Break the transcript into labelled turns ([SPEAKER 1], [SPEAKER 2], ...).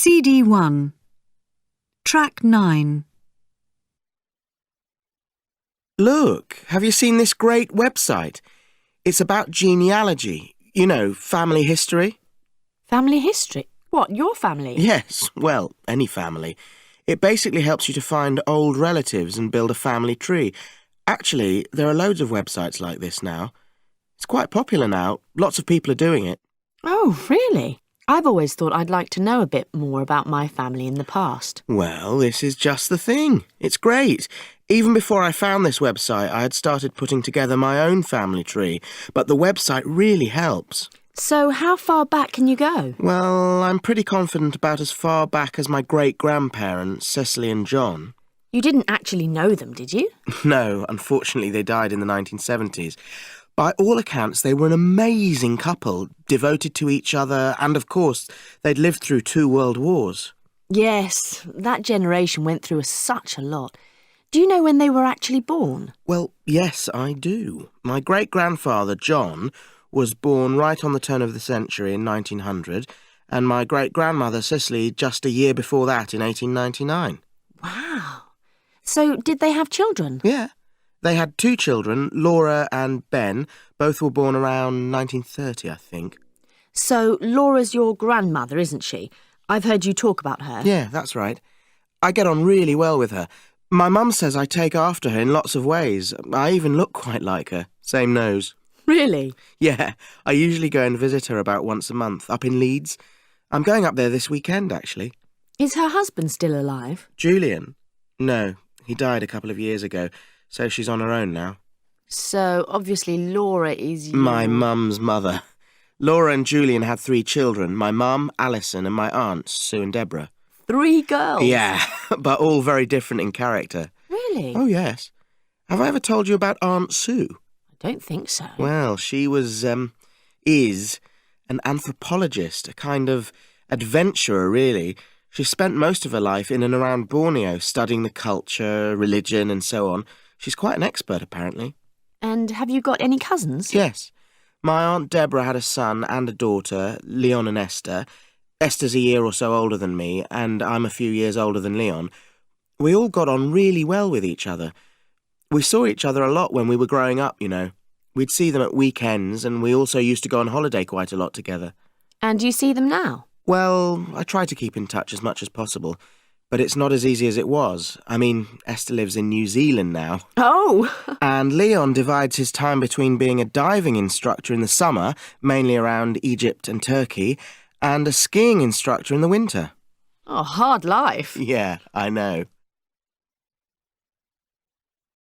[SPEAKER 1] CD 1, Track 9.
[SPEAKER 2] Look, have you seen this great website? It's about genealogy, you know, family history.
[SPEAKER 3] Family history? What, your family?
[SPEAKER 2] Yes, well, any family. It basically helps you to find old relatives and build a family tree. Actually, there are loads of websites like this now. It's quite popular now. Lots of people are doing it.
[SPEAKER 3] Oh, really? I've always thought I'd like to know a bit more about my family in the past.
[SPEAKER 2] Well, this is just the thing. It's great. Even before I found this website, I had started putting together my own family tree, but the website really helps.
[SPEAKER 3] So how far back can you go?
[SPEAKER 2] Well, I'm pretty confident about as far back as my great-grandparents, Cecily and John.
[SPEAKER 3] You didn't actually know them, did you?
[SPEAKER 2] No, unfortunately they died in the 1970s. By all accounts, they were an amazing couple, devoted to each other, and of course, they'd lived through 2 world wars.
[SPEAKER 3] Yes, that generation went through such a lot. Do you know when they were actually born?
[SPEAKER 2] Well, yes, I do. My great-grandfather, John, was born right on the turn of the century in 1900, and my great-grandmother, Cecily, just a year before that in 1899.
[SPEAKER 3] Wow. So did they have children?
[SPEAKER 2] Yeah. They had 2 children, Laura and Ben. Both were born around 1930, I think.
[SPEAKER 3] So Laura's your grandmother, isn't she? I've heard you talk about her.
[SPEAKER 2] Yeah, that's right. I get on really well with her. My mum says I take after her in lots of ways. I even look quite like her. Same nose.
[SPEAKER 3] Really?
[SPEAKER 2] Yeah, I usually go and visit her about once a month, up in Leeds. I'm going up there this weekend, actually.
[SPEAKER 3] Is her husband still alive?
[SPEAKER 2] Julian? No, he died a couple of years ago, so she's on her own now.
[SPEAKER 3] So, obviously, Laura is
[SPEAKER 2] My mum's mother. Laura and Julian had 3 children, my mum, Alison, and my aunts, Sue and Deborah.
[SPEAKER 3] 3 girls?
[SPEAKER 2] Yeah, but all very different in character.
[SPEAKER 3] Really?
[SPEAKER 2] Oh, yes. Have I ever told you about Aunt Sue?
[SPEAKER 3] I don't think so.
[SPEAKER 2] Well, she is an anthropologist, a kind of adventurer, really. She spent most of her life in and around Borneo, studying the culture, religion, and so on. She's quite an expert, apparently.
[SPEAKER 3] And have you got any cousins?
[SPEAKER 2] Yes. My Aunt Deborah had a son and a daughter, Leon and Esther. Esther's a year or so older than me, and I'm a few years older than Leon. We all got on really well with each other. We saw each other a lot when we were growing up, you know. We'd see them at weekends, and we also used to go on holiday quite a lot together.
[SPEAKER 3] And do you see them now?
[SPEAKER 2] Well, I try to keep in touch as much as possible, but it's not as easy as it was. I mean, Esther lives in New Zealand now.
[SPEAKER 3] Oh!
[SPEAKER 2] And Leon divides his time between being a diving instructor in the summer, mainly around Egypt and Turkey, and a skiing instructor in the winter.
[SPEAKER 3] Oh, hard life.
[SPEAKER 2] Yeah, I know.